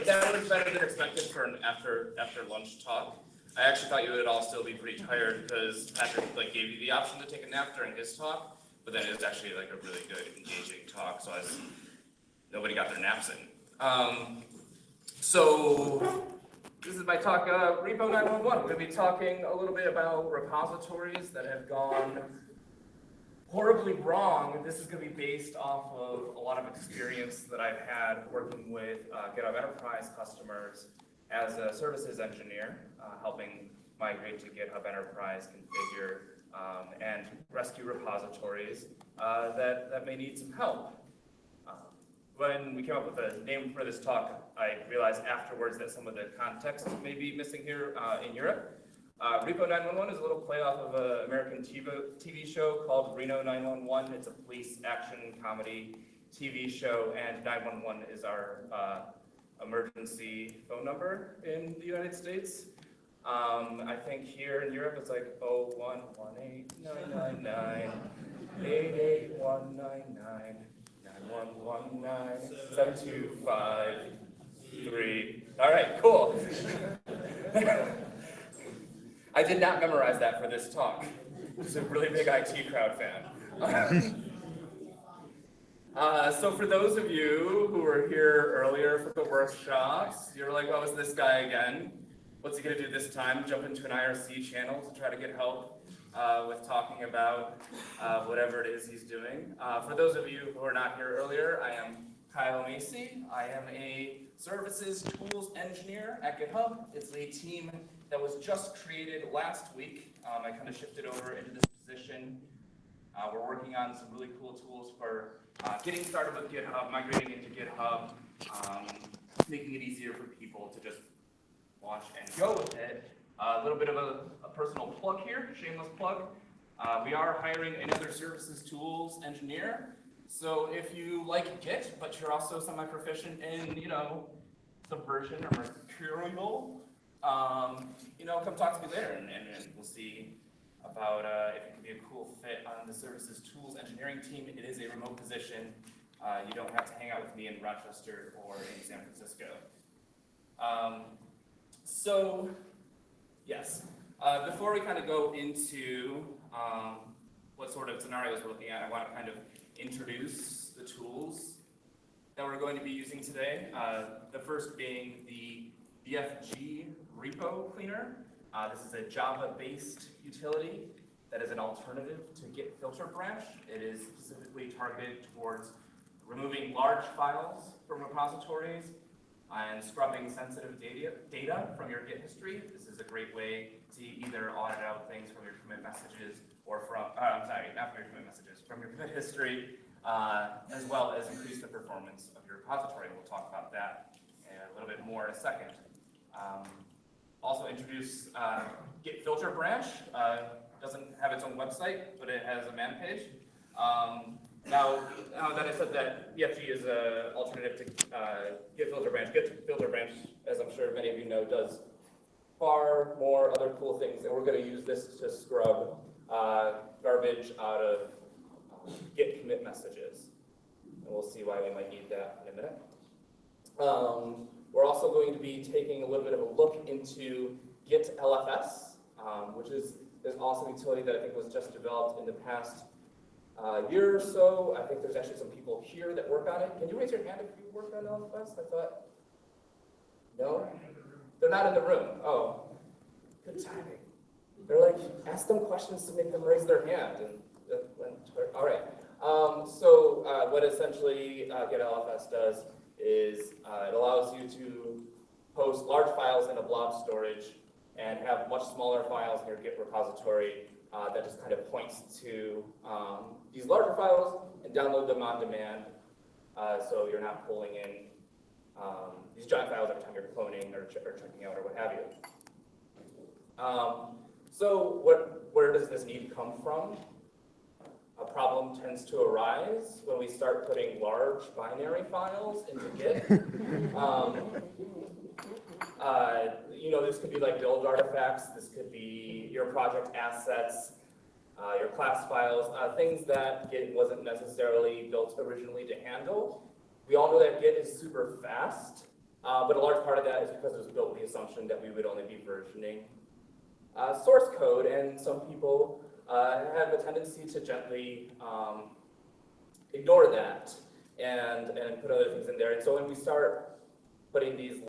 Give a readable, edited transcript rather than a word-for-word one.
That was better than expected for an after lunch talk. I actually thought you would all still be pretty tired because Patrick gave you the option to take a nap during his talk, but then it was actually a really good, engaging talk. So nobody got their naps in. So this is my talk, Repo 911. We're going to be talking a little bit about repositories that have gone horribly wrong. This is going to be based off of a lot of experience that I've had working with GitHub Enterprise customers as a services engineer, helping migrate to GitHub Enterprise, configure, and rescue repositories that may need some help. When we came up with a name for this talk, I realized afterwards that some of the context may be missing here in Europe. Repo 911 is a little play off of an American TV show called Reno 911. It's a police action comedy TV show, and 911 is our emergency phone number in the United States. I think here in Europe it's like 0118999881199. 9119725. All right, cool. I did not memorize that for this talk. Just a really big IT crowd fan. So for those of you who were here earlier for the workshops, you're like, oh, it's this guy again. What's he gonna do this time? Jump into an IRC channel to try to get help with talking about whatever it is he's doing. For those of you who are not here earlier, I am Kyle Macy. I am a services tools engineer at GitHub. It's a team that was just created last week. I kind of shifted over into this position. We're working on some really cool tools for getting started with GitHub, migrating into GitHub, making it easier for people to just launch and go with it. A little bit of a personal plug here, shameless plug. We are hiring another services tools engineer. So if you like Git, but you're also semi-proficient in, Subversion or Mercurial, come talk to me later, and we'll see about if it can be a cool fit on the services tools engineering team. It is a remote position. You don't have to hang out with me in Rochester or in San Francisco. Yes. Before we kind of go into what sort of scenarios we're looking at, I want to kind of introduce the tools that we're going to be using today. The first being the BFG repo cleaner. This is a Java-based utility that is an alternative to Git filter branch. It is specifically targeted towards removing large files from repositories and scrubbing sensitive data from your Git history. This is a great way to either audit out things from your commit messages or from, not from your commit messages, from your commit history, as well as increase the performance of your repository. We'll talk about that a little bit more in a second. Also introduce Git filter branch. Doesn't have its own website, but it has a man page. Now that I said that BFG is an alternative to Git filter branch, as I'm sure many of you know, does far more other cool things, and we're going to use this to scrub garbage out of Git commit messages. And we'll see why we might need that in a minute. We're also going to be taking a little bit of a look into Git LFS, which is this awesome utility that I think was just developed in the past year or so. I think there's actually some people here that work on it. Can you raise your hand if you work on LFS? I thought, no? They're not in the room. Oh, good timing. They're like, ask them questions to make them raise their hand. All right. So what essentially Git LFS does is it allows you to host large files in a blob storage and have much smaller files in your Git repository that just kind of points to these larger files and download them on demand, so you're not pulling in these giant files every time you're cloning or checking out or what have you. So where does this need come from? A problem tends to arise when we start putting large binary files into Git. This could be like build artifacts, this could be your project assets, your class files, things that Git wasn't necessarily built originally to handle. We all know that Git is super fast, But a large part of that is because it was built with the assumption that we would only be versioning source code, and some people have a tendency to gently ignore that and put other things in there. And so when we start putting these